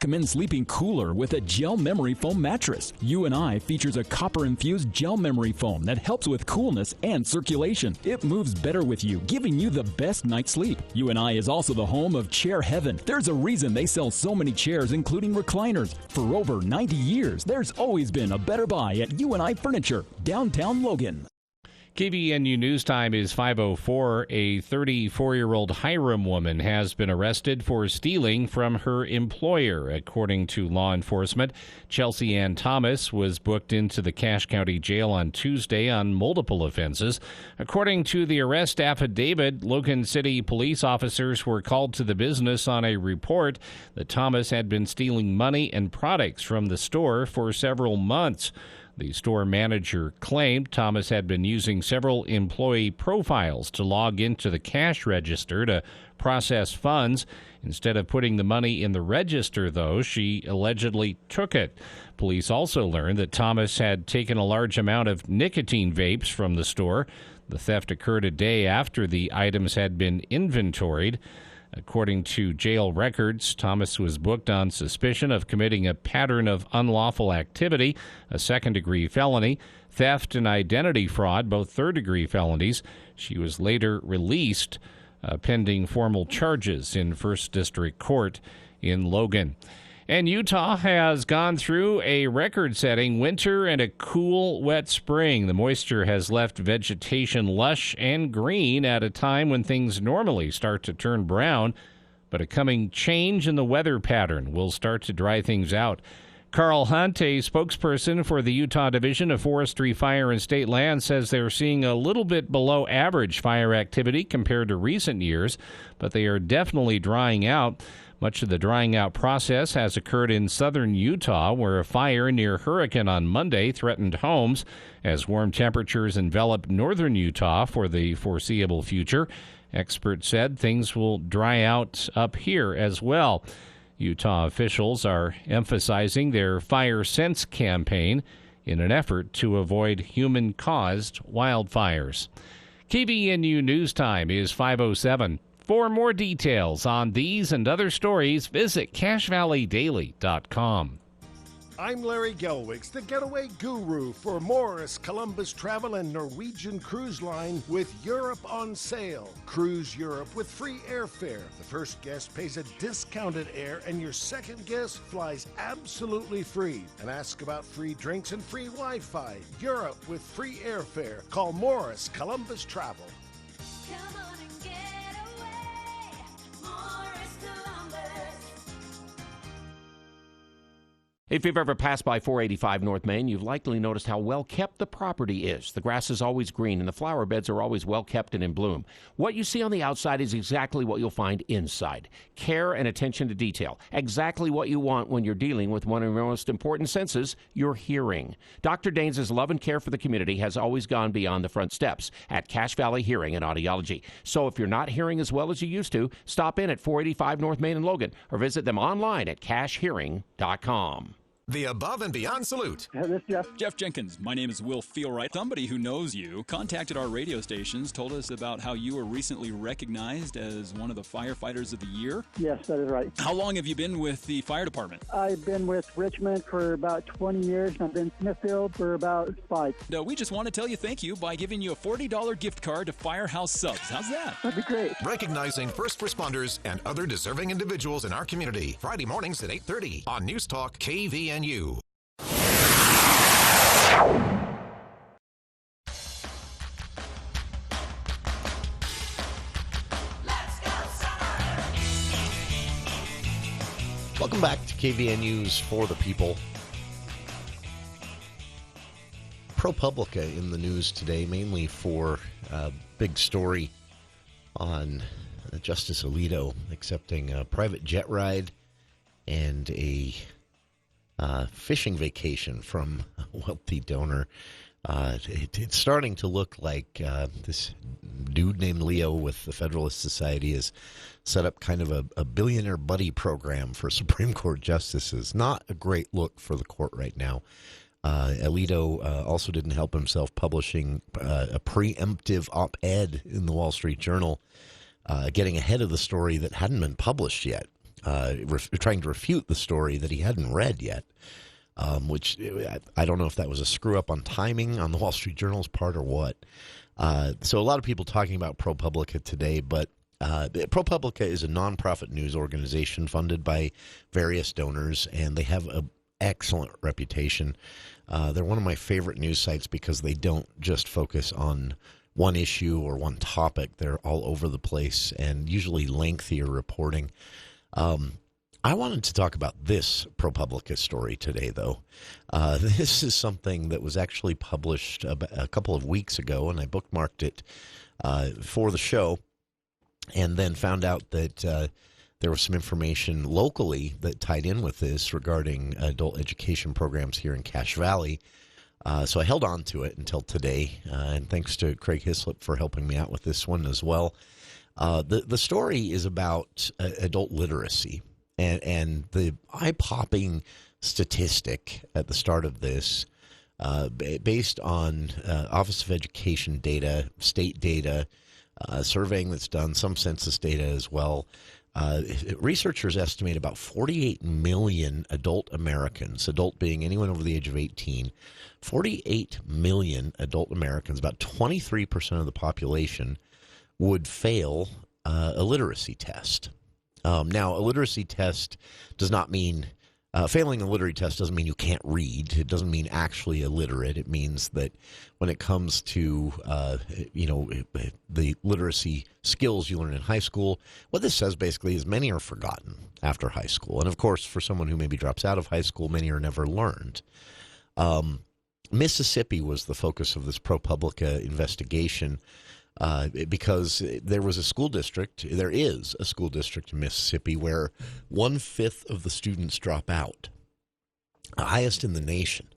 Recommend sleeping cooler with a gel memory foam mattress. UNI features a copper-infused gel memory foam that helps with coolness and circulation. It moves better with you, giving you the best night's sleep. UNI is also the home of Chair Heaven. There's a reason they sell so many chairs, including recliners. For over 90 years, there's always been a better buy at UNI Furniture, downtown Logan. KVNU News Time is 5:04. A 34-year-old Hiram woman has been arrested for stealing from her employer. According to law enforcement, Chelsea Ann Thomas was booked into the Cache County Jail on Tuesday on multiple offenses. According to the arrest affidavit, Logan City police officers were called to the business on a report that Thomas had been stealing money and products from the store for several months. The store manager claimed Thomas had been using several employee profiles to log into the cash register to process funds. Instead of putting the money in the register, though, she allegedly took it. Police also learned that Thomas had taken a large amount of nicotine vapes from the store. The theft occurred a day after the items had been inventoried. According to jail records, Thomas was booked on suspicion of committing a pattern of unlawful activity, a second-degree felony, theft and identity fraud, both third-degree felonies. She was later released pending formal charges in First District Court in Logan. And Utah has gone through a record-setting winter and a cool, wet spring. The moisture has left vegetation lush and green at a time when things normally start to turn brown. But a coming change in the weather pattern will start to dry things out. Carl Hunt, a spokesperson for the Utah Division of Forestry, Fire, and State Land, says they're seeing a little bit below average fire activity compared to recent years, but they are definitely drying out. Much of the drying out process has occurred in southern Utah, where a fire near Hurricane on Monday threatened homes. As warm temperatures envelop northern Utah for the foreseeable future, experts said things will dry out up here as well. Utah officials are emphasizing their Fire Sense campaign in an effort to avoid human-caused wildfires. KVNU News Time is 5:07. For more details on these and other stories, visit CacheValleyDaily.com. I'm Larry Gelwigs, the getaway guru for Morris Columbus Travel and Norwegian Cruise Line with Europe on sale. Cruise Europe with free airfare. The first guest pays a discounted air and your second guest flies absolutely free. And ask about free drinks and free Wi-Fi. Europe with free airfare. Call Morris Columbus Travel. Come on and get away, Morris Columbus. If you've ever passed by 485 North Main, you've likely noticed how well kept the property is. The grass is always green and the flower beds are always well kept and in bloom. What you see on the outside is exactly what you'll find inside. Care and attention to detail. Exactly what you want when you're dealing with one of your most important senses, your hearing. Dr. Daines' love and care for the community has always gone beyond the front steps at Cache Valley Hearing and Audiology. So if you're not hearing as well as you used to, stop in at 485 North Main in Logan or visit them online at cachehearing.com. The Above and Beyond Salute. This is Jeff. Jeff Jenkins. My name is Will Feelright. Somebody who knows you contacted our radio stations, told us about how you were recently recognized as one of the firefighters of the year. Yes, that is right. How long have you been with the fire department? I've been with Richmond for about 20 years, and I've been in Smithfield for about 5. We just want to tell you thank you by giving you a $40 gift card to Firehouse Subs. How's that? That'd be great. Recognizing first responders and other deserving individuals in our community. Friday mornings at 8:30 on News Talk KVNU. Welcome back to KVNU's For the People. ProPublica in the news today, mainly for a big story on Justice Alito accepting a private jet ride and a fishing vacation from a wealthy donor. It's starting to look like this dude named Leo with the Federalist Society has set up kind of a billionaire buddy program for Supreme Court justices. Not a great look for the court right now. Alito also didn't help himself publishing a preemptive op-ed in the Wall Street Journal, getting ahead of the story that hadn't been published yet. trying to refute the story that he hadn't read yet, which I don't know if that was a screw-up on timing on the Wall Street Journal's part or what. So a lot of people talking about ProPublica today, but ProPublica is a nonprofit news organization funded by various donors, and they have an excellent reputation. They're one of my favorite news sites because they don't just focus on one issue or one topic. They're all over the place and usually lengthier reporting. I wanted to talk about this ProPublica story today, though. This is something that was actually published a couple of weeks ago, and I bookmarked it for the show, and then found out that there was some information locally that tied in with this regarding adult education programs here in Cache Valley. So I held on to it until today, and thanks to Craig Hislop for helping me out with this one as well. The story is about adult literacy, and the eye-popping statistic at the start of this, based on Office of Education data, state data, surveying that's done, some census data as well. Researchers estimate about 48 million adult Americans, adult being anyone over the age of 18, 48 million adult Americans, about 23% of the population, would fail a literacy test. Now, a literacy test does not mean failing a literacy test doesn't mean you can't read. It doesn't mean actually illiterate. It means that when it comes to the literacy skills you learn in high school, what this says basically is many are forgotten after high school. And of course, for someone who maybe drops out of high school, many are never learned. Mississippi was the focus of this ProPublica investigation. Because there is a school district in Mississippi where 1/5 of the students drop out, highest in the nation.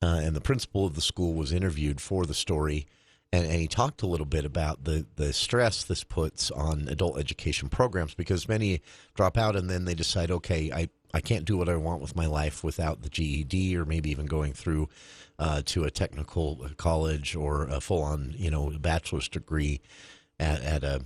And the principal of the school was interviewed for the story, and he talked a little bit about the stress this puts on adult education programs, because many drop out and then they decide, okay, I can't do what I want with my life without the GED, or maybe even going through to a technical college or a full-on, bachelor's degree at a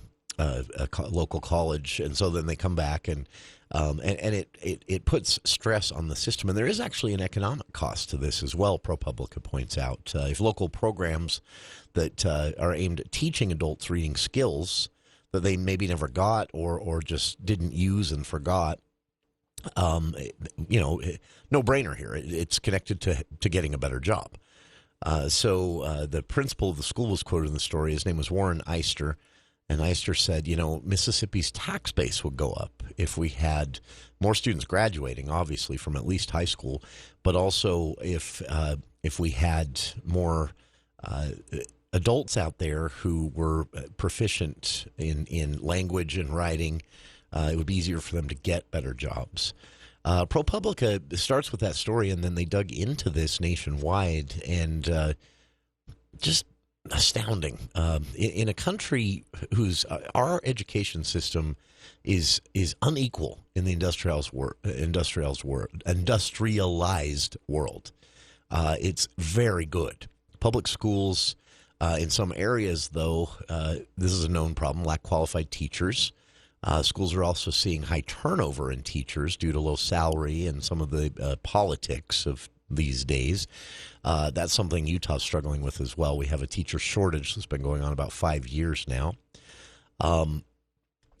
local college, and so then they come back and it puts stress on the system, and there is actually an economic cost to this as well. ProPublica points out if local programs that are aimed at teaching adults reading skills that they maybe never got or just didn't use and forgot. No brainer here. It's connected to getting a better job. So the principal of the school was quoted in the story. His name was Warren Eister. And Eister said, Mississippi's tax base would go up if we had more students graduating, obviously, from at least high school, but also if we had more adults out there who were proficient in language and writing. It would be easier for them to get better jobs. ProPublica starts with that story, and then they dug into this nationwide, and just astounding. In a country whose our education system is unequal in the industrialized world. It's very good. Public schools, in some areas, though, this is a known problem, lack qualified teachers. Schools are also seeing high turnover in teachers due to low salary and some of the politics of these days. That's something Utah's struggling with as well. We have a teacher shortage that's been going on about 5 years now.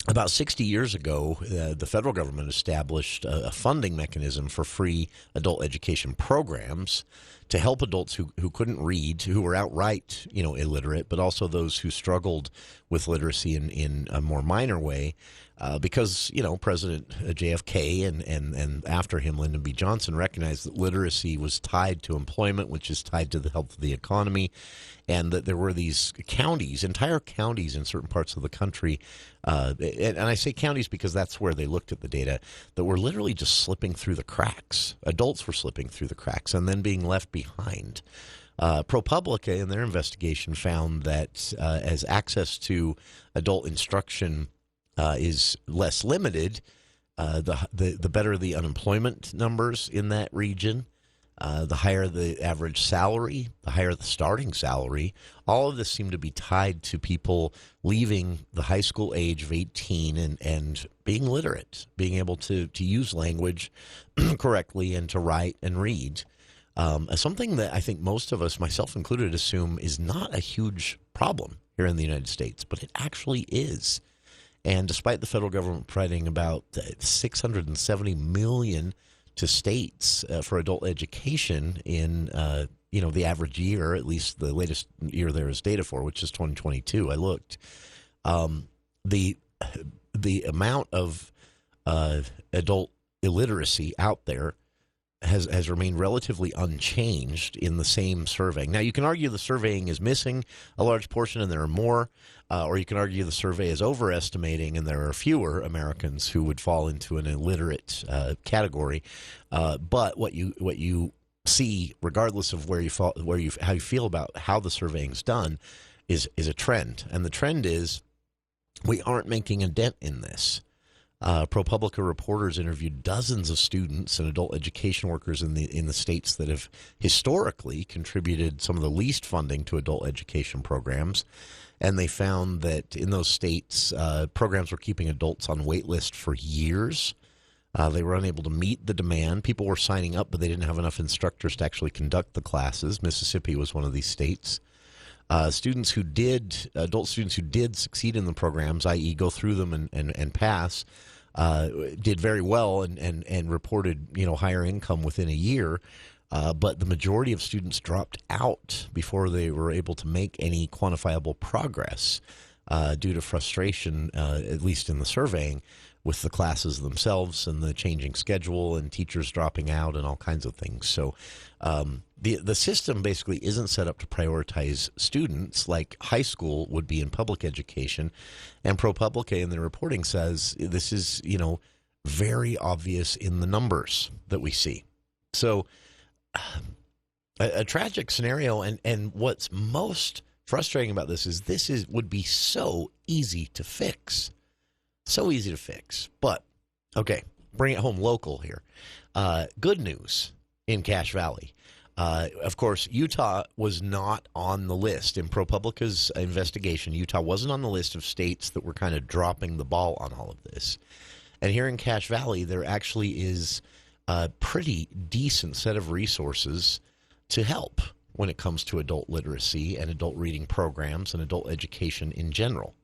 About 60 years ago, the federal government established a funding mechanism for free adult education programs to help adults who couldn't read, who were outright, illiterate, but also those who struggled with literacy in a more minor way, because, President JFK and after him Lyndon B. Johnson recognized that literacy was tied to employment, which is tied to the health of the economy, and that there were these counties, entire counties in certain parts of the country, and I say counties because that's where they looked at the data, that were literally just slipping through the cracks. Adults were slipping through the cracks and then being left behind. ProPublica, in their investigation, found that as access to adult instruction is less limited, the better the unemployment numbers in that region. the higher the average salary, the higher the starting salary. All of this seemed to be tied to people leaving the high school age of 18 and being literate, being able to use language correctly and to write and read. Something that I think most of us, myself included, assume is not a huge problem here in the United States, but it actually is. And despite the federal government providing about $670 million to states for adult education in the average year, at least the latest year there is data for, which is 2022. I looked. The amount of adult illiteracy out there has remained relatively unchanged in the same surveying. Now, you can argue the surveying is missing a large portion and there are more, or you can argue the survey is overestimating and there are fewer Americans who would fall into an illiterate category. But what you see, regardless of how you feel about how the surveying is done, is a trend, and the trend is we aren't making a dent in this. ProPublica reporters interviewed dozens of students and adult education workers in the states that have historically contributed some of the least funding to adult education programs, and they found that in those states, programs were keeping adults on wait list for years. They were unable to meet the demand. People were signing up, but they didn't have enough instructors to actually conduct the classes. Mississippi was one of these states. Adult students who did succeed in the programs, i.e. go through them and pass, did very well and reported higher income within a year. But the majority of students dropped out before they were able to make any quantifiable progress due to frustration, at least in the surveying, with the classes themselves and the changing schedule and teachers dropping out and all kinds of things. So the system basically isn't set up to prioritize students like high school would be in public education. And ProPublica in their reporting says this is, very obvious in the numbers that we see. So a tragic scenario. And what's most frustrating about this would be so easy to fix. So easy to fix. But, okay, bring it home local here. Good news in Cache Valley. Of course, Utah was not on the list. In ProPublica's investigation, Utah wasn't on the list of states that were kind of dropping the ball on all of this. And here in Cache Valley, there actually is a pretty decent set of resources to help when it comes to adult literacy and adult reading programs and adult education in general.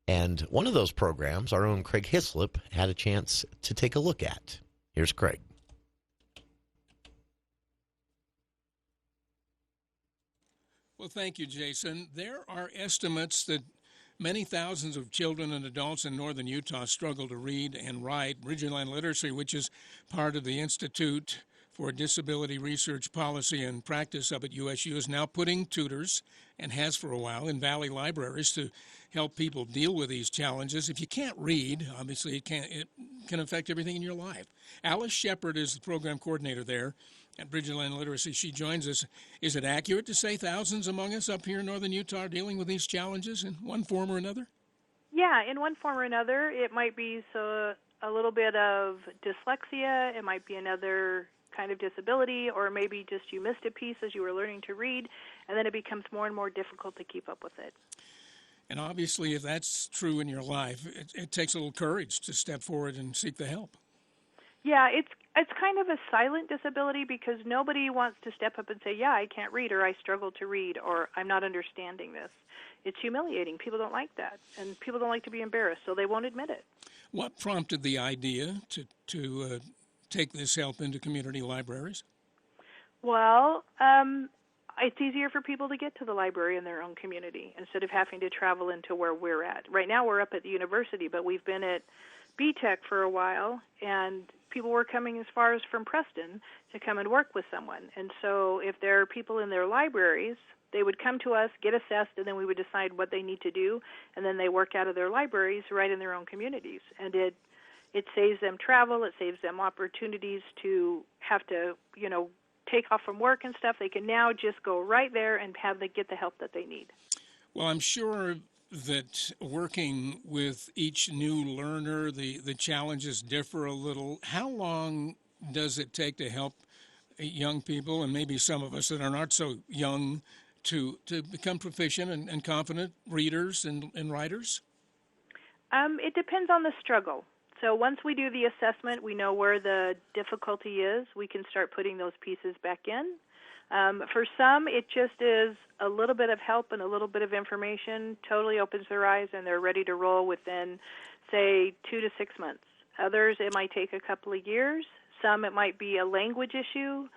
And one of those programs, our own Craig Hislop, had a chance to take a look at. Here's Craig. Well, thank you, Jason. There are estimates that many thousands of children and adults in northern Utah struggle to read and write. Bridgerland Literacy, which is part of the Institute for Disability Research Policy and Practice up at USU, is now putting tutors, and has for a while, in Valley libraries to help people deal with these challenges. If you can't read, obviously it can affect everything in your life. Alice Shepard is the program coordinator there at Bridgerland Literacy. She joins us. Is it accurate to say thousands among us up here in northern Utah are dealing with these challenges in one form or another? Yeah, in one form or another. It might be a little bit of dyslexia. It might be another kind of disability, or maybe just you missed a piece as you were learning to read, and then it becomes more and more difficult to keep up with it. And obviously, if that's true in your life, it takes a little courage to step forward and seek the help. Yeah, it's kind of a silent disability because nobody wants to step up and say, yeah, I can't read, or I struggle to read, or I'm not understanding this. It's humiliating. People don't like that, and people don't like to be embarrassed, so they won't admit it. What prompted the idea to take this help into community libraries? Well, it's easier for people to get to the library in their own community instead of having to travel into where we're at. Right now we're up at the university, but we've been at BTech for a while, and people were coming as far as from Preston to come and work with someone. And so if there are people in their libraries, they would come to us, get assessed, and then we would decide what they need to do, and then they work out of their libraries right in their own communities. And it saves them travel, it saves them opportunities to have to, take off from work and stuff. They can now just go right there and get the help that they need. Well, I'm sure that working with each new learner, the challenges differ a little. How long does it take to help young people, and maybe some of us that are not so young, to become proficient and confident readers and writers? It depends on the struggle. So once we do the assessment, we know where the difficulty is. We can start putting those pieces back in. For some, it just is a little bit of help and a little bit of information totally opens their eyes, and they're ready to roll within, say, 2 to 6 months. Others, it might take a couple of years. Some, it might be a language issue.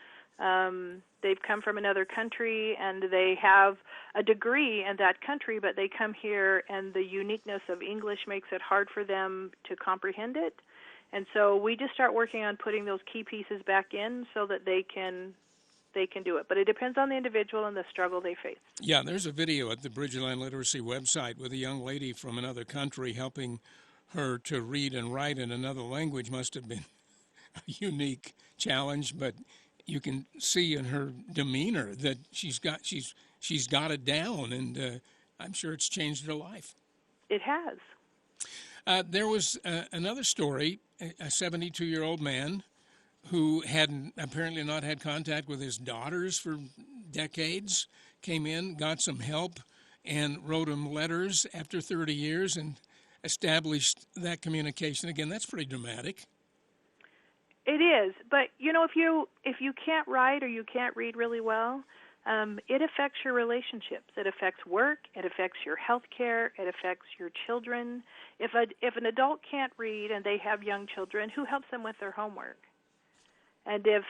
They've come from another country, and they have a degree in that country, but they come here, and the uniqueness of English makes it hard for them to comprehend it. And so we just start working on putting those key pieces back in so that they can do it. But it depends on the individual and the struggle they face. Yeah, there's a video at the Bridgerland Literacy website with a young lady from another country helping her to read and write in another language. Must have been a unique challenge, but you can see in her demeanor that she's got it down, and I'm sure it's changed her life. It has. There was another story, a 72-year-old man who had apparently not had contact with his daughters for decades, came in, got some help, and wrote them letters after 30 years and established that communication again. That's pretty dramatic. It is, but if you can't write or you can't read really well, it affects your relationships. It affects work. It affects your health care. It affects your children. If an adult can't read and they have young children, who helps them with their homework? And if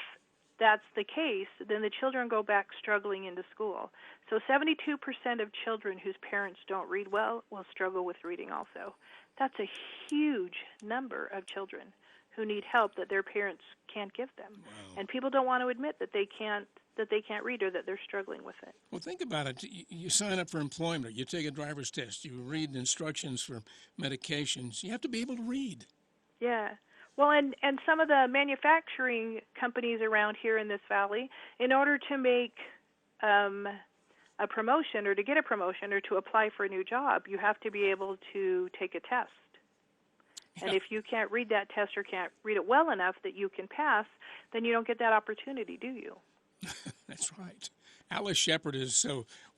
that's the case, then the children go back struggling into school. So 72% of children whose parents don't read well will struggle with reading also. That's a huge number of children who need help that their parents can't give them. Wow. And people don't want to admit that they can't read or that they're struggling with it. Well, think about it. You sign up for employment, you take a driver's test, you read instructions for medications. You have to be able to read. Yeah. Well, and some of the manufacturing companies around here in this valley, in order to make a promotion or to get a promotion or to apply for a new job, you have to be able to take a test. Yeah. And if you can't read that test or can't read it well enough that you can pass, then you don't get that opportunity, do you? That's right. Alice Shepard is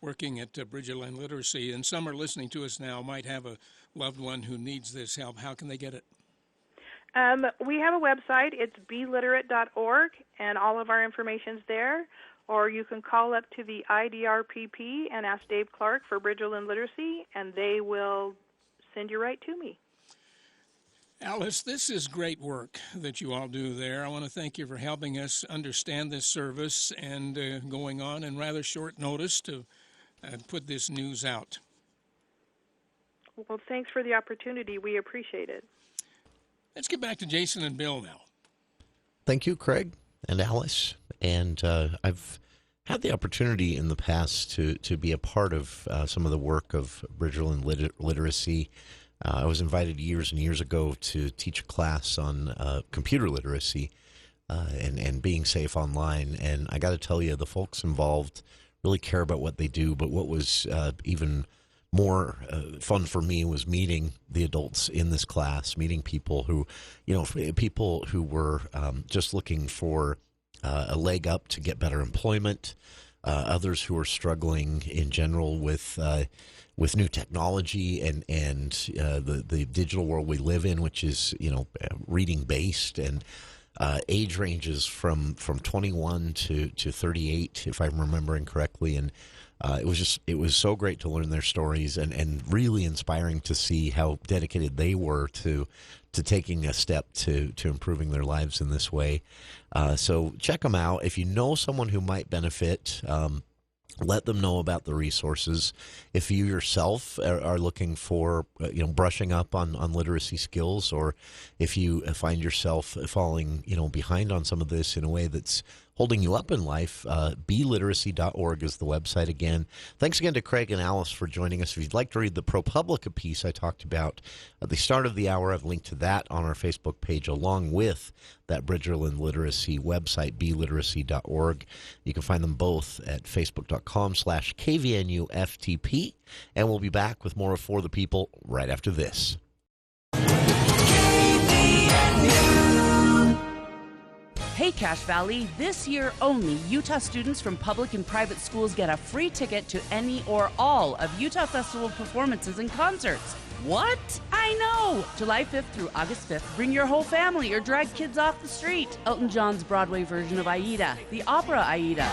working at Bridgerland Literacy, and some are listening to us now might have a loved one who needs this help. How can they get it? We have a website. It's beliterate.org, and all of our information's there. Or you can call up to the IDRPP and ask Dave Clark for Bridgerland Literacy, and they will send you right to me. Alice, this is great work that you all do there. I want to thank you for helping us understand this service and going on in rather short notice to put this news out. Well, thanks for the opportunity. We appreciate it. Let's get back to Jason and Bill now. Thank you, Craig and Alice. And I've had the opportunity in the past to be a part of some of the work of Bridgerland Literacy. I was invited years and years ago to teach a class on computer literacy and being safe online. And I got to tell you, the folks involved really care about what they do. But what was even more fun for me was meeting the adults in this class, meeting people who, people who were just looking for a leg up to get better employment, others who are struggling in general with new technology and the digital world we live in, which is reading based, and age ranges from 21 to 38, if I'm remembering correctly, and it was so great to learn their stories and really inspiring to see how dedicated they were to taking a step to improving their lives in this way. So check them out. If you know someone who might benefit, let them know about the resources. If you yourself are looking for, brushing up on literacy skills, or if you find yourself falling, behind on some of this in a way that's holding you up in life, beliteracy.org is the website again. Thanks again to Craig and Alice for joining us. If you'd like to read the ProPublica piece I talked about at the start of the hour, I've linked to that on our Facebook page, along with that Bridgerland Literacy website, beliteracy.org. You can find them both at facebook.com/KVNUFTP. And we'll be back with more of For the People right after this. Hey Cache Valley, this year only, Utah students from public and private schools get a free ticket to any or all of Utah Festival performances and concerts. What? I know! July 5th through August 5th, bring your whole family or drag kids off the street. Elton John's Broadway version of Aida, the opera Aida.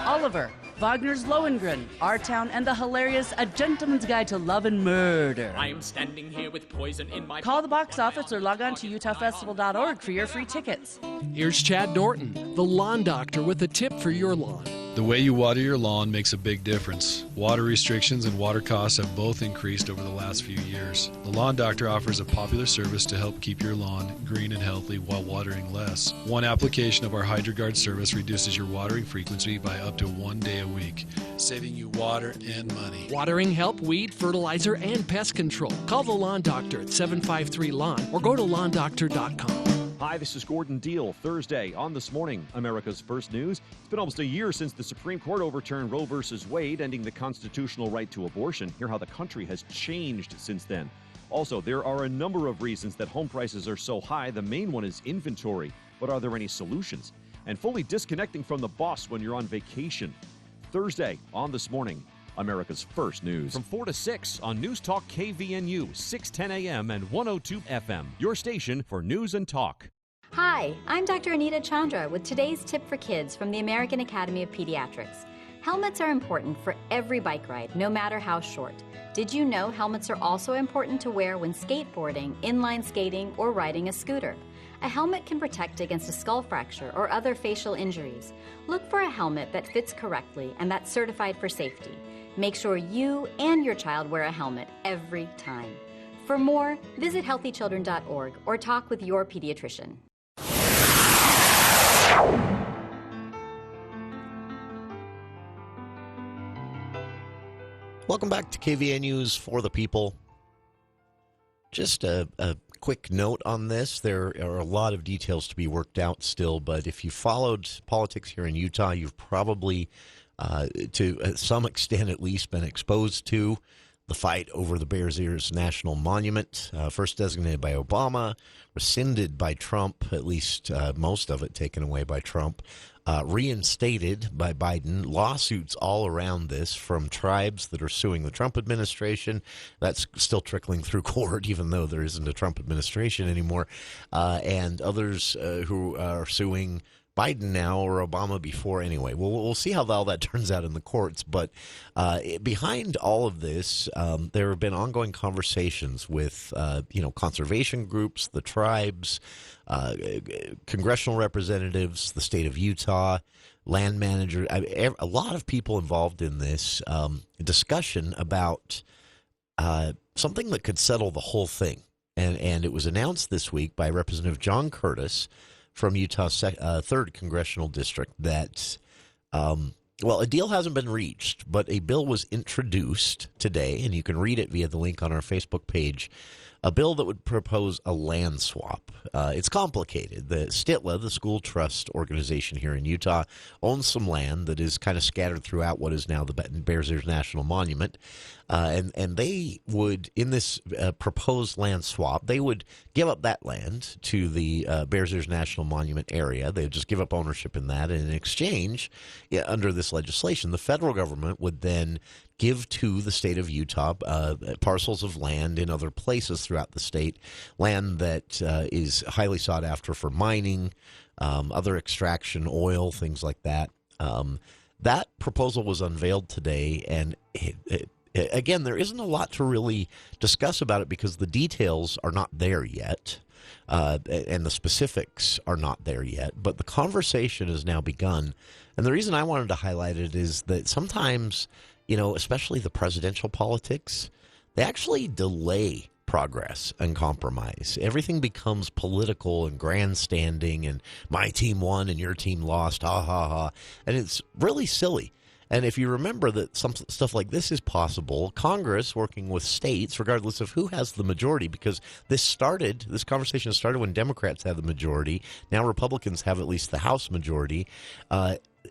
Oliver, Wagner's Lohengrin, Our Town, and the hilarious A Gentleman's Guide to Love and Murder. I am standing here with poison in my... Call the box office or log on to utahfestival.org for your free tickets. Here's Chad Norton, the lawn doctor, with a tip for your lawn. The way you water your lawn makes a big difference. Water restrictions and water costs have both increased over the last few years. The Lawn Doctor offers a popular service to help keep your lawn green and healthy while watering less. One application of our HydroGuard service reduces your watering frequency by up to 1 day a week, saving you water and money. Watering help, weed, fertilizer, and pest control. Call the Lawn Doctor at 753-LAWN or go to lawndoctor.com. Hi, this is Gordon Deal. Thursday on This Morning, America's First News. It's been almost a year since the Supreme Court overturned Roe v. Wade, ending the constitutional right to abortion. Hear how the country has changed since then. Also, there are a number of reasons that home prices are so high. The main one is inventory. But are there any solutions? And fully disconnecting from the boss when you're on vacation. Thursday on This Morning, America's First News. From 4 to 6 on News Talk KVNU, 610 AM and 102 FM. Your station for news and talk. Hi, I'm Dr. Anita Chandra with today's tip for kids from the American Academy of Pediatrics. Helmets are important for every bike ride, no matter how short. Did you know helmets are also important to wear when skateboarding, inline skating, or riding a scooter? A helmet can protect against a skull fracture or other facial injuries. Look for a helmet that fits correctly and that's certified for safety. Make sure you and your child wear a helmet every time. For more, visit healthychildren.org or talk with your pediatrician. Welcome back to KVNU's For the People. Just a quick note on this. There are a lot of details to be worked out still, but if you followed politics here in Utah, you've probably, to some extent at least, been exposed to the fight over the Bears Ears National Monument, first designated by Obama, rescinded by Trump, at least most of it taken away by Trump, reinstated by Biden, lawsuits all around this from tribes that are suing the Trump administration. That's still trickling through court, even though there isn't a Trump administration anymore, and others who are suing Biden now or Obama before. Anyway, we'll see how all that turns out in the courts. But behind all of this, there have been ongoing conversations with, conservation groups, the tribes, congressional representatives, the state of Utah, land managers, a lot of people involved in this discussion about something that could settle the whole thing. And it was announced this week by Representative John Curtis from Utah's 3rd Congressional District that, a deal hasn't been reached, but a bill was introduced today, and you can read it via the link on our Facebook page, a bill that would propose a land swap. It's complicated. The STITLA, the school trust organization here in Utah, owns some land that is kind of scattered throughout what is now the Bears Ears National Monument. And they would, in this proposed land swap, they would give up that land to the Bears Ears National Monument area. They would just give up ownership in that. And in exchange, under this legislation, the federal government would then give to the state of Utah parcels of land in other places throughout the state, land that is highly sought after for mining, other extraction, oil, things like that. That proposal was unveiled today, and again, there isn't a lot to really discuss about it because the details are not there yet, and the specifics are not there yet. But the conversation has now begun. And the reason I wanted to highlight it is that sometimes, especially the presidential politics, they actually delay progress and compromise. Everything becomes political and grandstanding and my team won and your team lost, ha, ha, ha. And it's really silly. And if you remember that some stuff like this is possible, Congress working with states, regardless of who has the majority, because this conversation started when Democrats had the majority. Now Republicans have at least the House majority.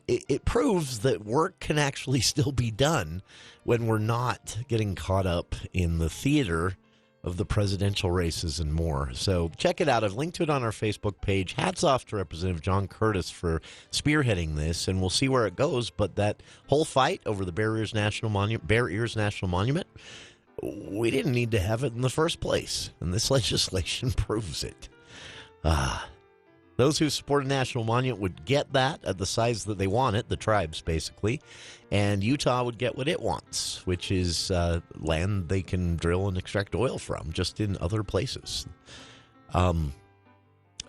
It proves that work can actually still be done when we're not getting caught up in the theater of the presidential races and more. So check it out. I've linked to it on our Facebook page. Hats off to Representative John Curtis for spearheading this, and we'll see where it goes. But that whole fight over the Bear Ears National Monument, we didn't need to have it in the first place, and this legislation proves it. Those who support a national monument would get that at the size that they want it, the tribes basically, and Utah would get what it wants, which is land they can drill and extract oil from, just in other places.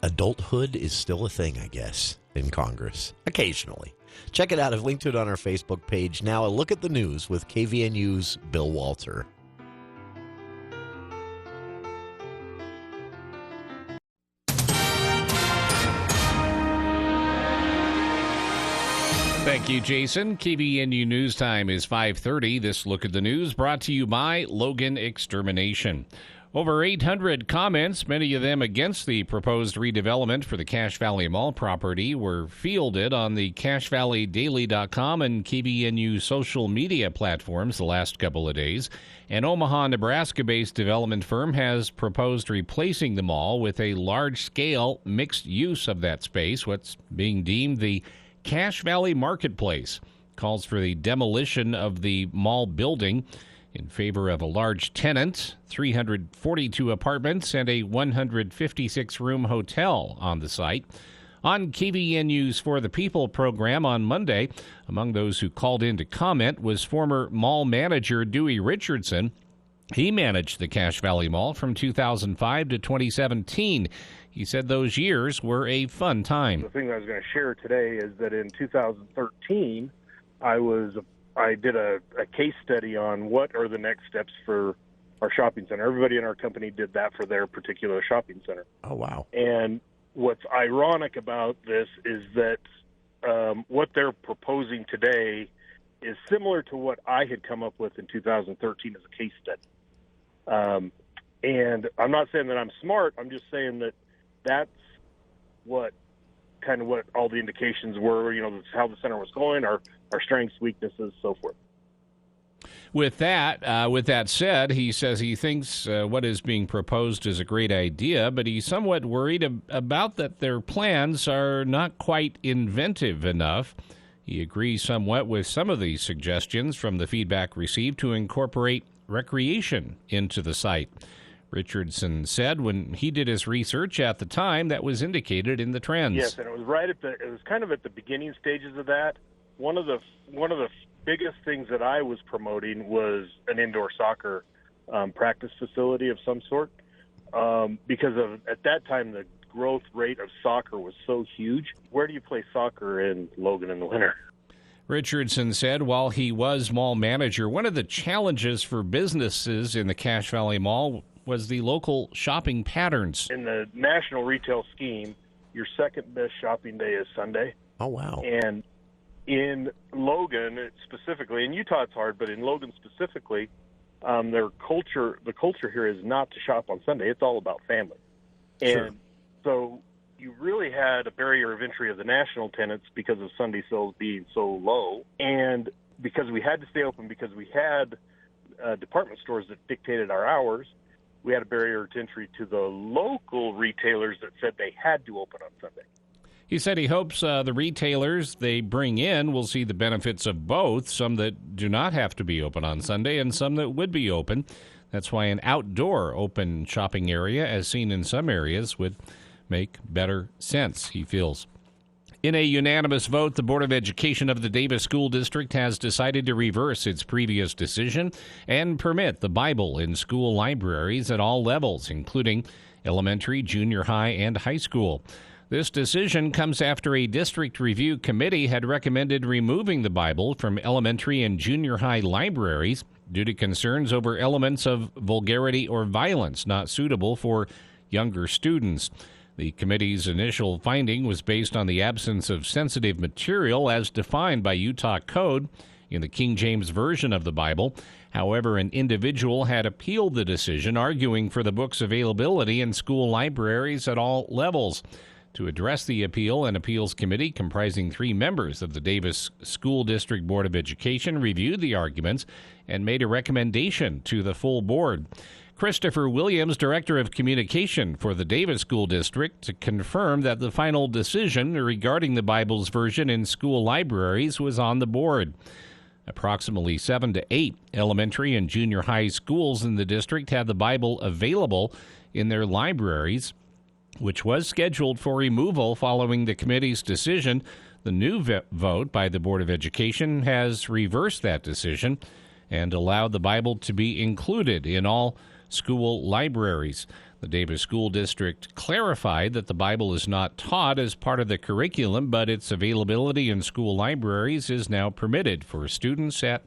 Adulthood is still a thing, I guess, in Congress, occasionally. Check it out. I've linked to it on our Facebook page. Now a look at the news with KVNU's Bill Walter. Thank you, Jason. KVNU News Time is 5:30. This look at the news brought to you by Logan Extermination. Over 800 comments, many of them against the proposed redevelopment for the Cache Valley Mall property, were fielded on the CacheValleyDaily.com and KVNU social media platforms the last couple of days. An Omaha, Nebraska-based development firm has proposed replacing the mall with a large-scale mixed use of that space, what's being deemed the Cache Valley Marketplace. Calls for the demolition of the mall building in favor of a large tenant, 342 apartments, and a 156-room hotel on the site. On KVNU's For the People program on Monday, among those who called in to comment was former mall manager Dewey Richardson. He managed the Cache Valley Mall from 2005 to 2017. He said those years were a fun time. The thing that I was going to share today is that in 2013, I did a case study on what are the next steps for our shopping center. Everybody in our company did that for their particular shopping center. Oh, wow. And what's ironic about this is that what they're proposing today is similar to what I had come up with in 2013 as a case study. And I'm not saying that I'm smart. I'm just saying that that's what all the indications were, how the center was going, our strengths, weaknesses, so forth. With that said, he says he thinks what is being proposed is a great idea, but he's somewhat worried about that their plans are not quite inventive enough. He agrees somewhat with some of the suggestions from the feedback received to incorporate recreation into the site. Richardson said when he did his research at the time, that was indicated in the trends. Yes, and it was kind of at the beginning stages of that. One of the biggest things that I was promoting was an indoor soccer practice facility of some sort, because at that time the growth rate of soccer was so huge. Where do you play soccer in Logan in the winter? Richardson said while he was mall manager, one of the challenges for businesses in the Cache Valley Mall was the local shopping patterns. In the national retail scheme, your second best shopping day is Sunday. Oh, wow. And in Logan specifically, in Utah it's hard, but in Logan specifically, the culture here is not to shop on Sunday. It's all about family. And so you really had a barrier of entry of the national tenants because of Sunday sales being so low. And because we had to stay open, because we had department stores that dictated our hours, we had a barrier to entry to the local retailers that said they had to open on Sunday. He said he hopes the retailers they bring in will see the benefits of both, some that do not have to be open on Sunday and some that would be open. That's why an outdoor open shopping area, as seen in some areas, would make better sense, he feels. In a unanimous vote, the Board of Education of the Davis School District has decided to reverse its previous decision and permit the Bible in school libraries at all levels, including elementary, junior high, and high school. This decision comes after a district review committee had recommended removing the Bible from elementary and junior high libraries due to concerns over elements of vulgarity or violence not suitable for younger students. The committee's initial finding was based on the absence of sensitive material as defined by Utah Code in the King James Version of the Bible. However, an individual had appealed the decision, arguing for the book's availability in school libraries at all levels. To address the appeal, an appeals committee comprising 3 members of the Davis School District Board of Education reviewed the arguments and made a recommendation to the full board. Christopher Williams, Director of Communication for the Davis School District, confirmed that the final decision regarding the Bible's version in school libraries was on the board. Approximately 7 to 8 elementary and junior high schools in the district had the Bible available in their libraries, which was scheduled for removal following the committee's decision. The new vote by the Board of Education has reversed that decision and allowed the Bible to be included in all school libraries. The Davis School District clarified that the Bible is not taught as part of the curriculum, but its availability in school libraries is now permitted for students at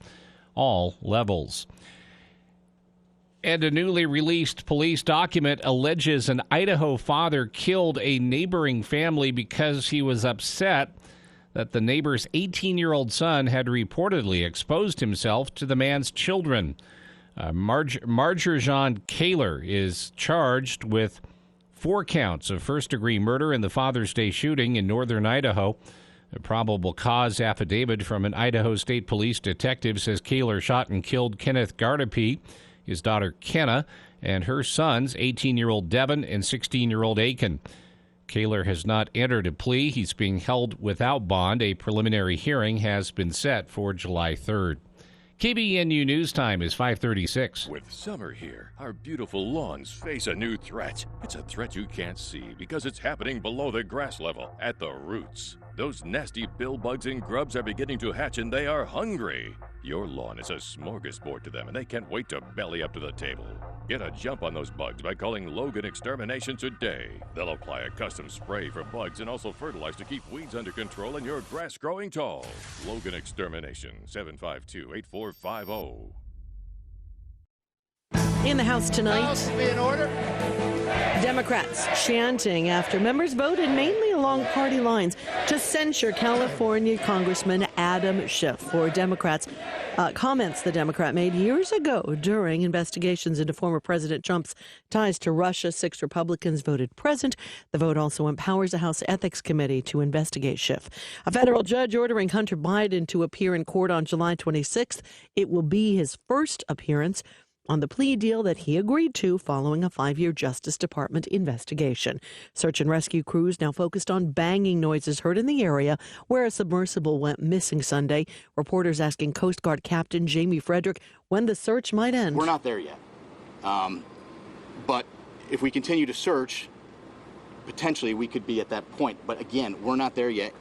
all levels. And a newly released police document alleges an Idaho father killed a neighboring family because he was upset that the neighbor's 18-year-old son had reportedly exposed himself to the man's children. Marjorie Kaler is charged with 4 counts of first-degree murder in the Father's Day shooting in northern Idaho. A probable cause affidavit from an Idaho State Police detective says Kaler shot and killed Kenneth Gardepee, his daughter Kenna, and her sons, 18-year-old Devin and 16-year-old Aiken. Kaler has not entered a plea. He's being held without bond. A preliminary hearing has been set for July 3rd. KBNU News Time is 5:36. With summer here, our beautiful lawns face a new threat. It's a threat you can't see because it's happening below the grass level, at the roots. Those nasty bill bugs and grubs are beginning to hatch and they are hungry. Your lawn is a smorgasbord to them and they can't wait to belly up to the table. Get a jump on those bugs by calling Logan Extermination today. They'll apply a custom spray for bugs and also fertilize to keep weeds under control and your grass growing tall. Logan Extermination, 752-8450. In the House tonight, House be in order. Democrats chanting after members voted mainly along party lines to censure California Congressman Adam Schiff for comments the Democrat made years ago during investigations into former President Trump's ties to Russia. 6 Republicans voted present. The vote also empowers the House Ethics Committee to investigate Schiff. A federal judge ordering Hunter Biden to appear in court on July 26th. It will be his first appearance on the plea deal that he agreed to following a 5-year Justice Department investigation. Search and rescue crews now focused on banging noises heard in the area where a submersible went missing Sunday. Reporters asking Coast Guard Captain Jamie Frederick when the search might end. We're not there yet. But if we continue to search, potentially we could be at that point. But again, we're not there yet.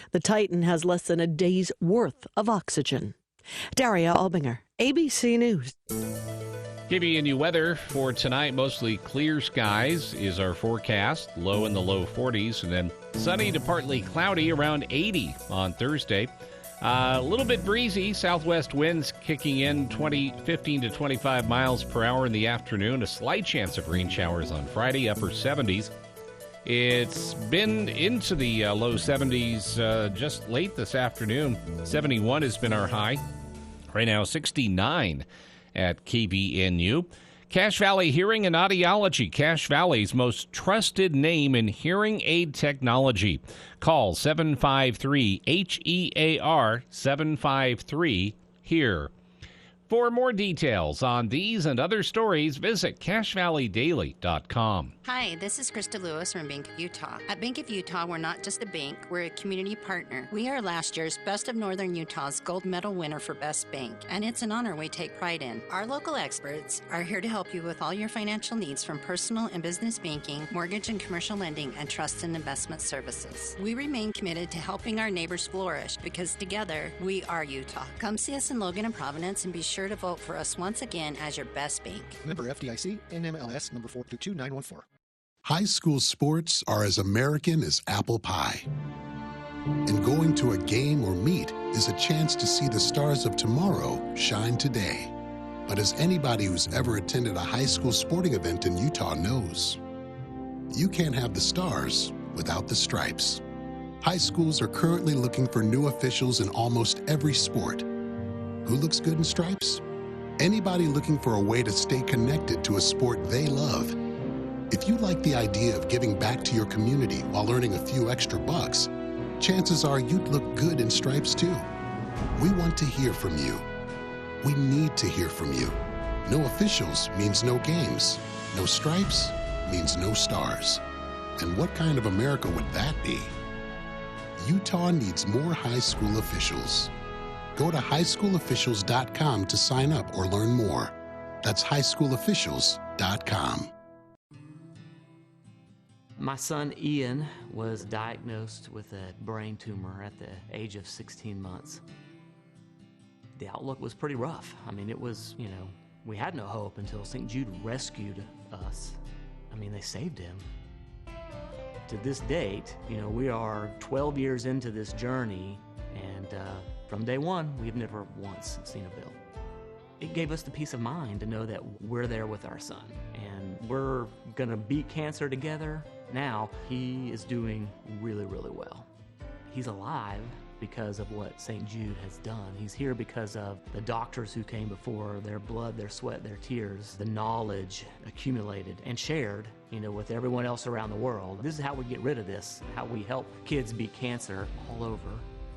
The Titan has less than a day's worth of oxygen. Daria Albinger, ABC News. KBNU weather for tonight, mostly clear skies is our forecast. Low in the low 40s, and then sunny to partly cloudy around 80 on Thursday. A little bit breezy, southwest winds kicking in 15 to 25 miles per hour in the afternoon. A slight chance of rain showers on Friday, upper 70s. It's been into the low 70s just late this afternoon. 71 has been our high. Right now, 69 at KBNU. Cache Valley Hearing and Audiology, Cache Valley's most trusted name in hearing aid technology. Call 753-HEAR, 753-HEAR. For more details on these and other stories, visit CacheValleyDaily.com. Hi, this is Krista Lewis from Bank of Utah. At Bank of Utah, we're not just a bank, we're a community partner. We are last year's Best of Northern Utah's Gold Medal winner for Best Bank, and it's an honor we take pride in. Our local experts are here to help you with all your financial needs from personal and business banking, mortgage and commercial lending, and trust and investment services. We remain committed to helping our neighbors flourish because together, we are Utah. Come see us in Logan and Providence and be sure to vote for us once again as your best bank. Member FDIC, NMLS number 422914. High school sports are as American as apple pie. And going to a game or meet is a chance to see the stars of tomorrow shine today. But as anybody who's ever attended a high school sporting event in Utah knows, you can't have the stars without the stripes. High schools are currently looking for new officials in almost every sport. Who looks good in stripes? Anybody looking for a way to stay connected to a sport they love. If you like the idea of giving back to your community while earning a few extra bucks, chances are you'd look good in stripes too. We want to hear from you. We need to hear from you. No officials means no games. No stripes means no stars. And what kind of America would that be? Utah needs more high school officials. Go to highschoolofficials.com to sign up or learn more. That's highschoolofficials.com. My son Ian was diagnosed with a brain tumor at the age of 16 months. The outlook was pretty rough. I mean, it was, we had no hope until St. Jude rescued us. I mean, they saved him. To this date, we are 12 years into this journey, and from day one, we've never once seen a bill. It gave us the peace of mind to know that we're there with our son, and we're gonna beat cancer together. Now, he is doing really, really well. He's alive because of what St. Jude has done. He's here because of the doctors who came before, their blood, their sweat, their tears, the knowledge accumulated and shared, with everyone else around the world. This is how we get rid of this, how we help kids beat cancer all over.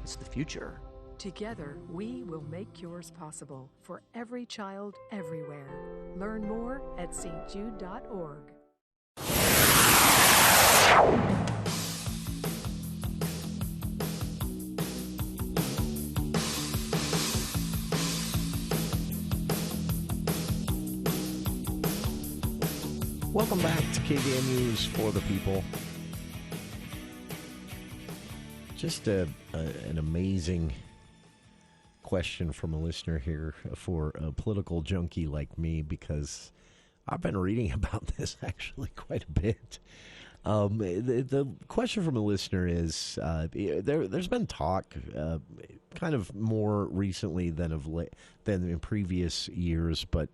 It's the future. Together, we will make yours possible for every child everywhere. Learn more at stjude.org. Welcome back to KVN News for the People. Just an amazing question from a listener here for a political junkie like me, because I've been reading about this actually quite a bit. The question from a listener is, there's been talk kind of more recently than in previous years, but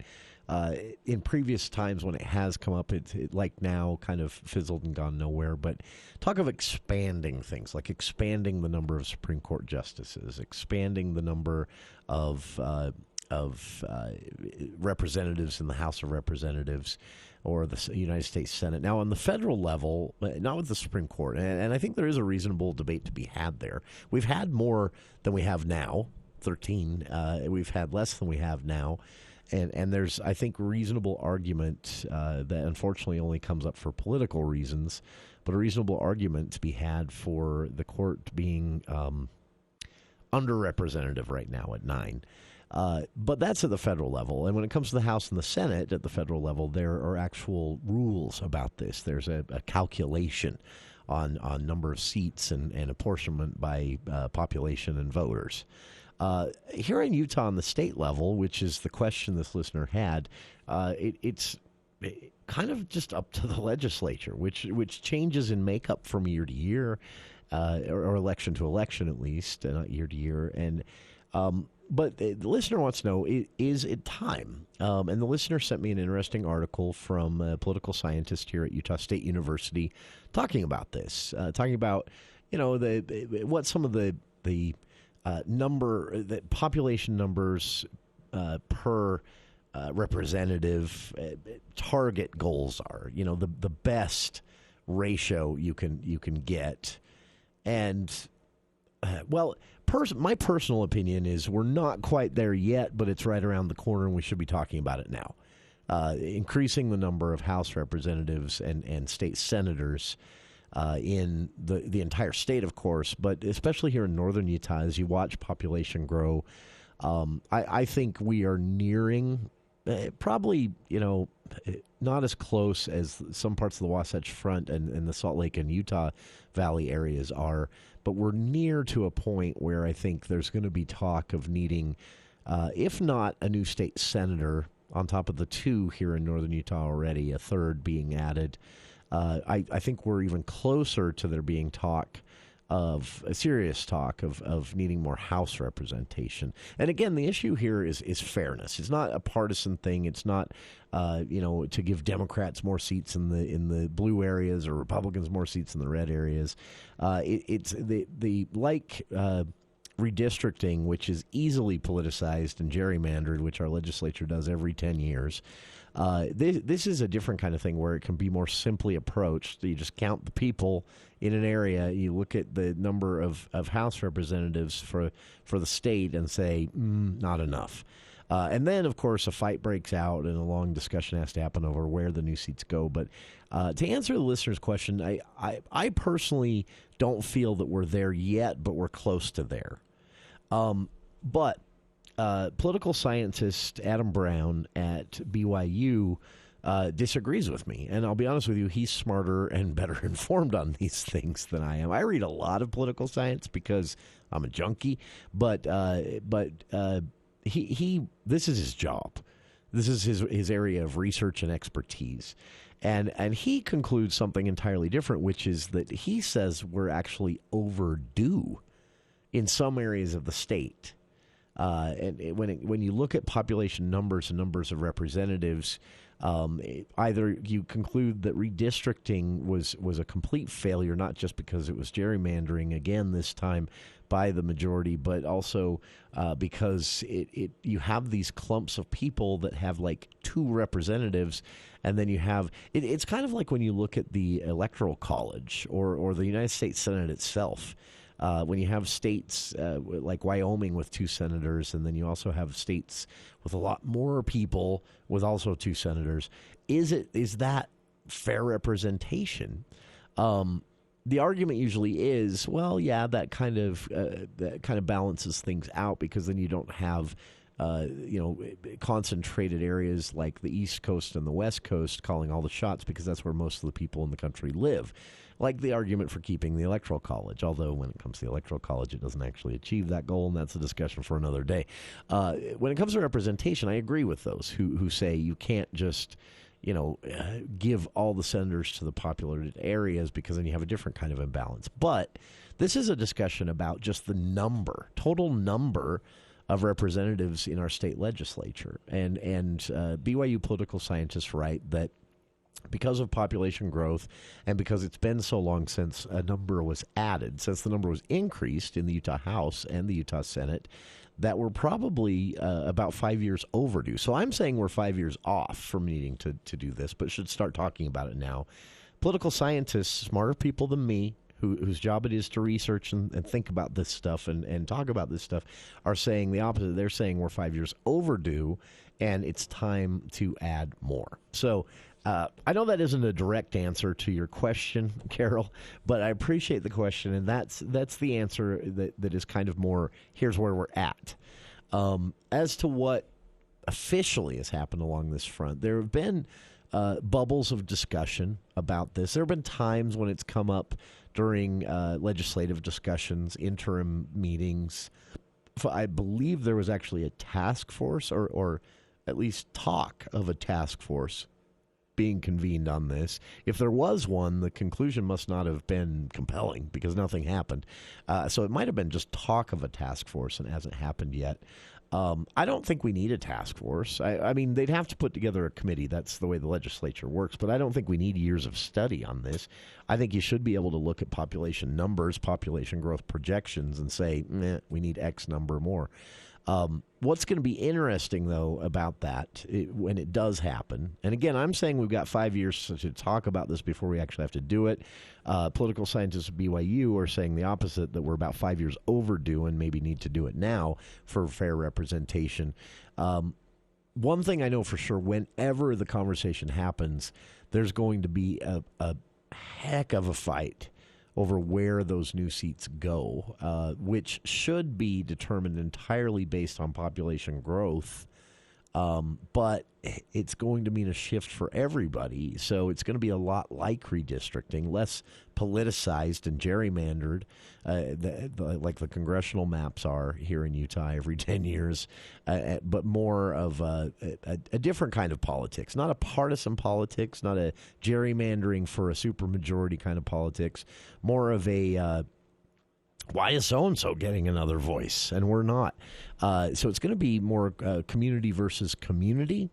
in previous times when it has come up, it like now kind of fizzled and gone nowhere. But talk of expanding things, like expanding the number of Supreme Court justices, expanding the number of representatives in the House of Representatives or the United States Senate. Now, on the federal level, not with the Supreme Court, and I think there is a reasonable debate to be had there. We've had more than we have now, 13. We've had less than we have now. And there's, I think, reasonable argument that unfortunately only comes up for political reasons, but a reasonable argument to be had for the court being underrepresentative right now at 9. But that's at the federal level. And when it comes to the House and the Senate at the federal level, there are actual rules about this. There's a calculation on number of seats and apportionment by population and voters. Here in Utah on the state level, which is the question this listener had, it's kind of just up to the legislature, which changes in makeup from year to year, or election to election at least, not year to year. And but the listener wants to know, is it time? And the listener sent me an interesting article from a political scientist here at Utah State University talking about this, talking about what some of the population numbers per representative target goals are. The best ratio you can get, and my personal opinion is we're not quite there yet, but it's right around the corner, and we should be talking about it now. Increasing the number of House representatives and state senators in the entire state, of course, but especially here in northern Utah, as you watch population grow, I think we are nearing probably, not as close as some parts of the Wasatch Front and the Salt Lake and Utah Valley areas are, but we're near to a point where I think there's going to be talk of needing, if not a new state senator on top of the 2 here in northern Utah already, a third being added. I think we're even closer to there being serious talk of needing more House representation. And again, the issue here is fairness. It's not a partisan thing. It's not to give Democrats more seats in the blue areas or Republicans more seats in the red areas. It's the redistricting, which is easily politicized and gerrymandered, which our legislature does every 10 years. This is a different kind of thing where it can be more simply approached. You just count the people in an area, you look at the number of House representatives for the state and say, not enough. And then, of course, a fight breaks out and a long discussion has to happen over where the new seats go. But to answer the listener's question, I personally don't feel that we're there yet, but we're close to there. But political scientist Adam Brown at BYU disagrees with me. And I'll be honest with you, he's smarter and better informed on these things than I am. I read a lot of political science because I'm a junkie, but he this is his job. This is his area of research and expertise. And he concludes something entirely different, which is that he says we're actually overdue in some areas of the state. And when you look at population numbers and numbers of representatives, either you conclude that redistricting was a complete failure, not just because it was gerrymandering again this time by the majority, but also because you have these clumps of people that have like 2 representatives, and then you have it's kind of like when you look at the Electoral College or the United States Senate itself. When you have states like Wyoming with 2 senators, and then you also have states with a lot more people with also 2 senators, is that fair representation? The argument usually is, well, yeah, that kind of balances things out, because then you don't have concentrated areas like the East Coast and the West Coast calling all the shots, because that's where most of the people in the country live. Like the argument for keeping the Electoral College, although when it comes to the Electoral College, it doesn't actually achieve that goal, and that's a discussion for another day. When it comes to representation, I agree with those who say you can't just give all the senators to the populated areas, because then you have a different kind of imbalance. But this is a discussion about just the total number of representatives in our state legislature. And BYU political scientists write that because of population growth and because it's been so long since a number was added, since the number was increased in the Utah House and the Utah Senate, that we're probably about 5 years overdue. So I'm saying we're 5 years off from needing to do this, but should start talking about it now. Political scientists, smarter people than me, whose job it is to research and think about this stuff and talk about this stuff, are saying the opposite. They're saying we're 5 years overdue, and it's time to add more. So I know that isn't a direct answer to your question, Carol, but I appreciate the question, and that's the answer that is kind of more, here's where we're at. As to what officially has happened along this front, there have been bubbles of discussion about this. There have been times when it's come up during legislative discussions, interim meetings. I believe there was actually a task force or at least talk of a task force being convened on this. If there was one, the conclusion must not have been compelling because nothing happened. So it might have been just talk of a task force and it hasn't happened yet. I don't think we need a task force. I mean, they'd have to put together a committee. That's the way the legislature works. But I don't think we need years of study on this. I think you should be able to look at population numbers, population growth projections, and say, we need X number more. What's going to be interesting, though, about that when it does happen, and again, I'm saying we've got 5 years to talk about this before we actually have to do it. Political scientists at BYU are saying the opposite, that we're about 5 years overdue and maybe need to do it now for fair representation. One thing I know for sure, whenever the conversation happens, there's going to be a heck of a fight over where those new seats go, which should be determined entirely based on population growth. But it's going to mean a shift for everybody. So it's going to be a lot like redistricting, less politicized and gerrymandered, like the congressional maps are here in Utah every 10 years, but more of a different kind of politics, not a partisan politics, not a gerrymandering for a supermajority kind of politics, more of a why is so-and-so getting another voice and we're not? So it's going to be more community versus community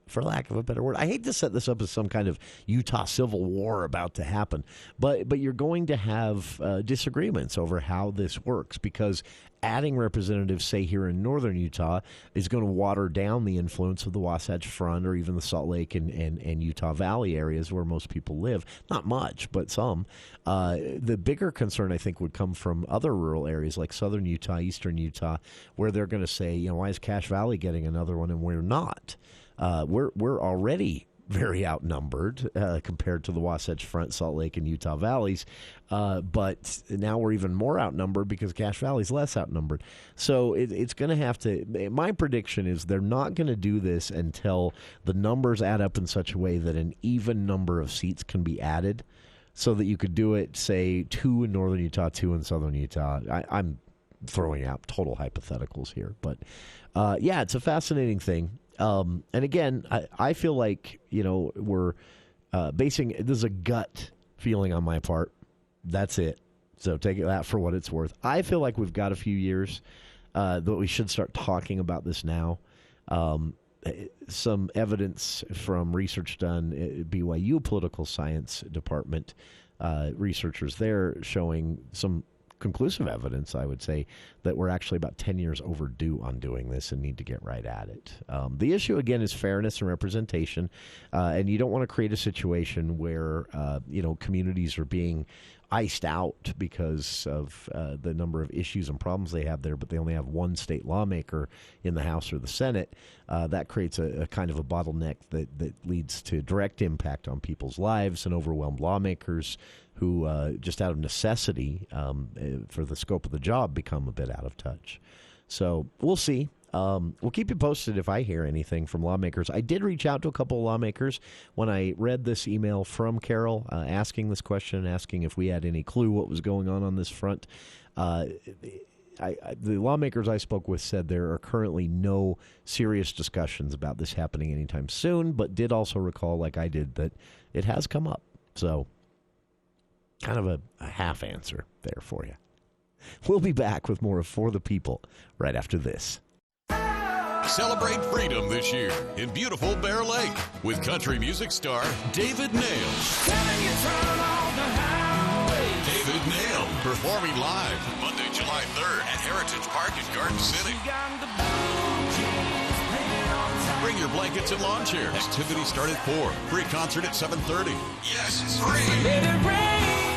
for lack of a better word. I hate to set this up as some kind of Utah civil war about to happen, but you're going to have disagreements over how this works, because adding representatives, say, here in northern Utah is going to water down the influence of the Wasatch Front or even the Salt Lake and Utah Valley areas where most people live. Not much, but some. The bigger concern, I think, would come from other rural areas like southern Utah, eastern Utah, where they're going to say, why is Cache Valley getting another one and we're not? We're already very outnumbered compared to the Wasatch Front, Salt Lake, and Utah Valleys. But now we're even more outnumbered because Cache Valley's less outnumbered. So it's going to have to – my prediction is they're not going to do this until the numbers add up in such a way that an even number of seats can be added, so that you could do it, say, 2 in northern Utah, 2 in southern Utah. I'm throwing out total hypotheticals here. But, yeah, it's a fascinating thing. And again, I feel like, we're basing – this is a gut feeling on my part. That's it. So take that for what it's worth. I feel like we've got a few years that we should start talking about this now. Some evidence from research done at BYU Political Science Department, researchers there showing some conclusive evidence, I would say, that we're actually about 10 years overdue on doing this and need to get right at it. The issue, again, is fairness and representation, and you don't want to create a situation where, communities are being iced out because of the number of issues and problems they have there, but they only have one state lawmaker in the House or the Senate. That creates a kind of a bottleneck that leads to direct impact on people's lives and overwhelmed lawmakers who, just out of necessity for the scope of the job, become a bit out of touch. So we'll see. We'll keep you posted if I hear anything from lawmakers. I did reach out to a couple of lawmakers when I read this email from Carol asking this question, asking if we had any clue what was going on this front. The lawmakers I spoke with said there are currently no serious discussions about this happening anytime soon, but did also recall, like I did, that it has come up. So kind of a half answer there for you. We'll be back with more of For the People right after this. Celebrate freedom this year in beautiful Bear Lake with country music star David Nail. David Nail performing live Monday, July 3rd at Heritage Park in Garden City. Bring your blankets and lawn chairs. Activities start at 4. Free concert at 7:30. Yes, it's free.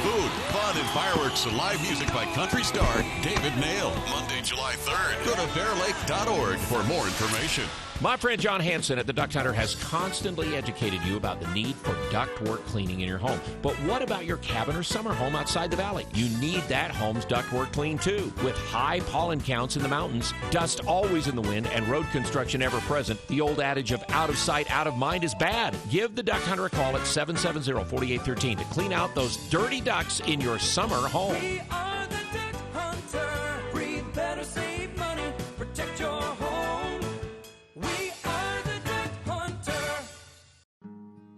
Food, fun, and fireworks and live music by country star David Nail. Monday, July 3rd. Go to bearlake.org for more information. My friend John Hansen at the Duct Hunter has constantly educated you about the need for ductwork cleaning in your home. But what about your cabin or summer home outside the valley? You need that home's ductwork cleaned too. With high pollen counts in the mountains, dust always in the wind, and road construction ever present, the old adage of out of sight, out of mind is bad. Give the Duct Hunter a call at 770-4813 to clean out those dirty ducts in your summer home. We are the Duct Hunter. Breathe better, save money, protect your home.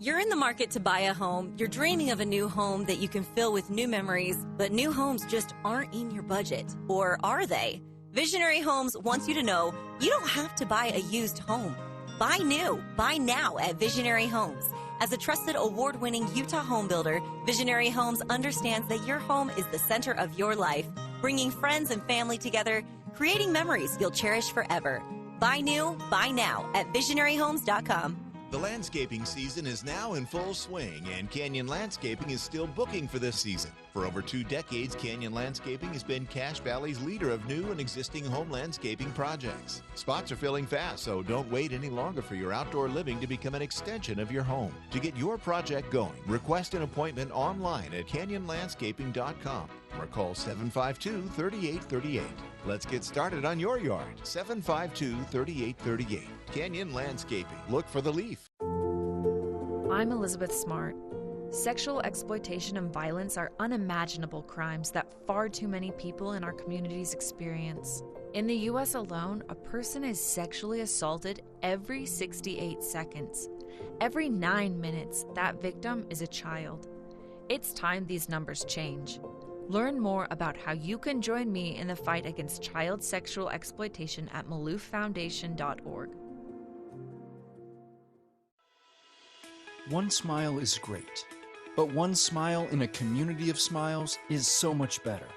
You're in the market to buy a home. You're dreaming of a new home that you can fill with new memories, but new homes just aren't in your budget. Or are they? Visionary Homes wants you to know you don't have to buy a used home. Buy new. Buy now at Visionary Homes. As a trusted award-winning Utah home builder, Visionary Homes understands that your home is the center of your life, bringing friends and family together, creating memories you'll cherish forever. Buy new, buy now at visionaryhomes.com. The landscaping season is now in full swing, and Canyon Landscaping is still booking for this season. For over 2 decades, Canyon Landscaping has been Cache Valley's leader of new and existing home landscaping projects. Spots are filling fast, so don't wait any longer for your outdoor living to become an extension of your home. To get your project going, request an appointment online at canyonlandscaping.com or call 752-3838. Let's get started on your yard. 752-3838. Canyon Landscaping. Look for the leaf. I'm Elizabeth Smart. Sexual exploitation and violence are unimaginable crimes that far too many people in our communities experience. In the U.S. alone, a person is sexually assaulted every 68 seconds. Every 9 minutes, that victim is a child. It's time these numbers change. Learn more about how you can join me in the fight against child sexual exploitation at malouffoundation.org. One smile is great, but one smile in a community of smiles is so much better.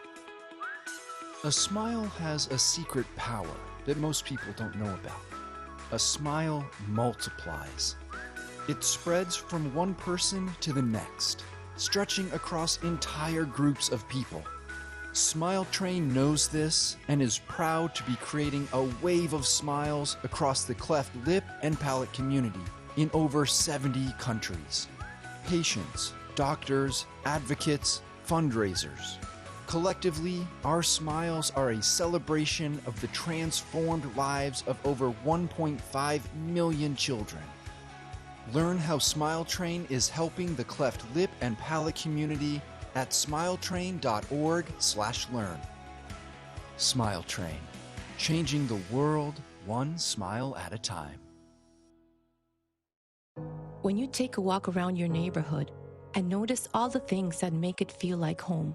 A smile has a secret power that most people don't know about. A smile multiplies. It spreads from one person to the next, stretching across entire groups of people. Smile Train knows this and is proud to be creating a wave of smiles across the cleft lip and palate community in over 70 countries. Patients, doctors, advocates, fundraisers. Collectively, our smiles are a celebration of the transformed lives of over 1.5 million children. Learn how Smile Train is helping the cleft lip and palate community at smiletrain.org/learn. Smile Train, changing the world one smile at a time. When you take a walk around your neighborhood and notice all the things that make it feel like home,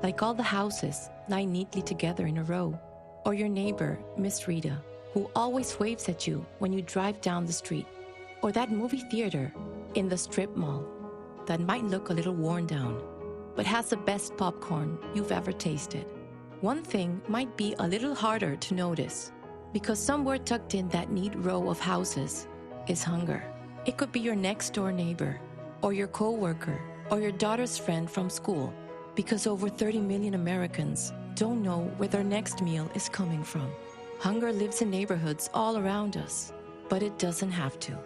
like all the houses lined neatly together in a row, or your neighbor, Miss Rita, who always waves at you when you drive down the street, or that movie theater in the strip mall that might look a little worn down, but has the best popcorn you've ever tasted. One thing might be a little harder to notice, because somewhere tucked in that neat row of houses is hunger. It could be your next door neighbor, or your coworker, or your daughter's friend from school, because over 30 million Americans don't know where their next meal is coming from. Hunger lives in neighborhoods all around us, but it doesn't have to.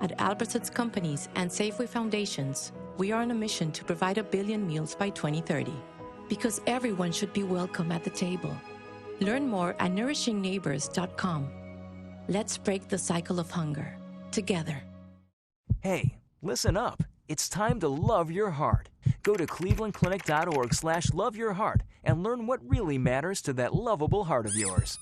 At Albertsons Companies and Safeway Foundations, we are on a mission to provide 1 billion meals by 2030, because everyone should be welcome at the table. Learn more at nourishingneighbors.com. Let's break the cycle of hunger together. Hey, listen up. It's time to love your heart. Go to clevelandclinic.org/loveyourheart and learn what really matters to that lovable heart of yours.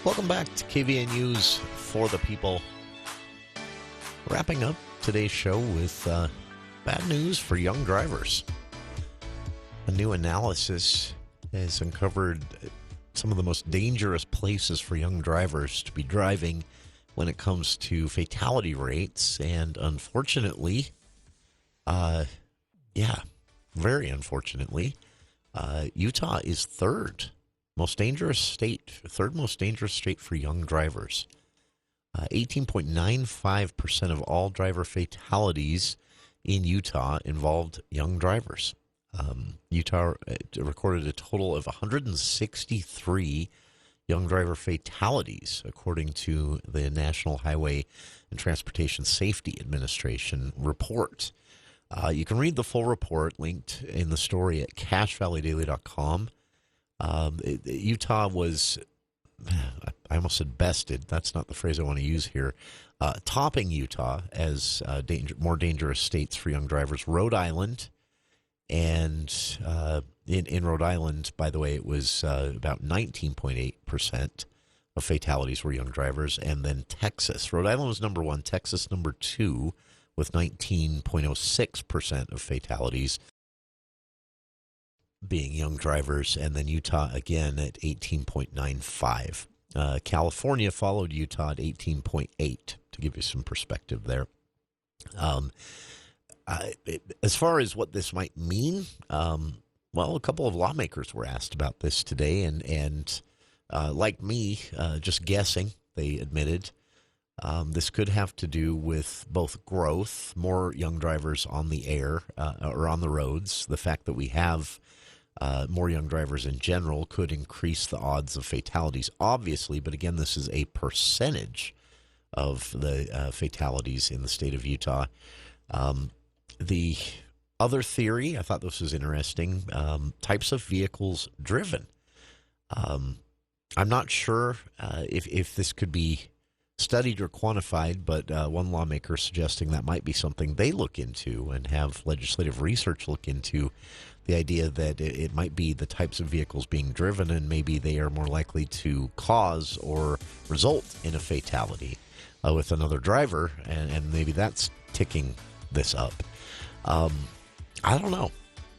Welcome back to KVNU's For the People. Wrapping up today's show with bad news for young drivers. A new analysis has uncovered some of the most dangerous places for young drivers to be driving when it comes to fatality rates. And unfortunately, very unfortunately, Utah is third most dangerous state for young drivers. 18.95% of all driver fatalities in Utah involved young drivers. Utah recorded a total of 163 young driver fatalities, according to the National Highway and Transportation Safety Administration report. You can read the full report linked in the story at cachevalleydaily.com. Utah was, I almost said bested. That's not the phrase I want to use here. Topping Utah as more dangerous states for young drivers. Rhode Island, and in Rhode Island, by the way, it was about 19.8% of fatalities were young drivers. And then Texas. Rhode Island was number one. Texas number two with 19.06% of fatalities being young drivers, and then Utah again at 18.95. California followed Utah at 18.8, to give you some perspective there. As far as what this might mean, a couple of lawmakers were asked about this today, and like me, just guessing, they admitted this could have to do with both growth, more young drivers on the air or on the roads, the fact that we have more young drivers in general could increase the odds of fatalities, obviously. But again, this is a percentage of the fatalities in the state of Utah. The other theory, I thought this was interesting, types of vehicles driven. I'm not sure if this could be studied or quantified, but one lawmaker suggesting that might be something they look into and have legislative research look into. The idea that it might be the types of vehicles being driven, and maybe they are more likely to cause or result in a fatality with another driver, and maybe that's ticking this up. I don't know.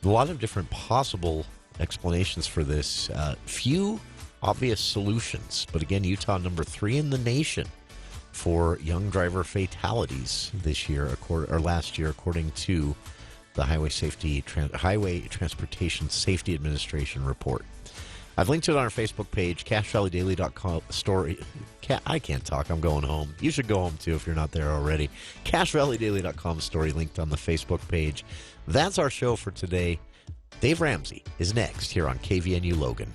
A lot of different possible explanations for this. Few obvious solutions. But again, Utah number 3 in the nation for young driver fatalities this year, or last year, according to the Highway Transportation Safety Administration report. I've linked to it on our Facebook page, CashValleyDaily.com story. I can't talk. I'm going home. You should go home, too, if you're not there already. CashValleyDaily.com story linked on the Facebook page. That's our show for today. Dave Ramsey is next here on KVNU Logan.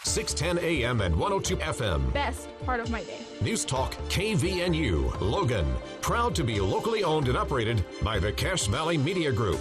610 AM and 102 FM. Best part of my day. News Talk KVNU Logan. Proud to be locally owned and operated by the Cache Valley Media Group.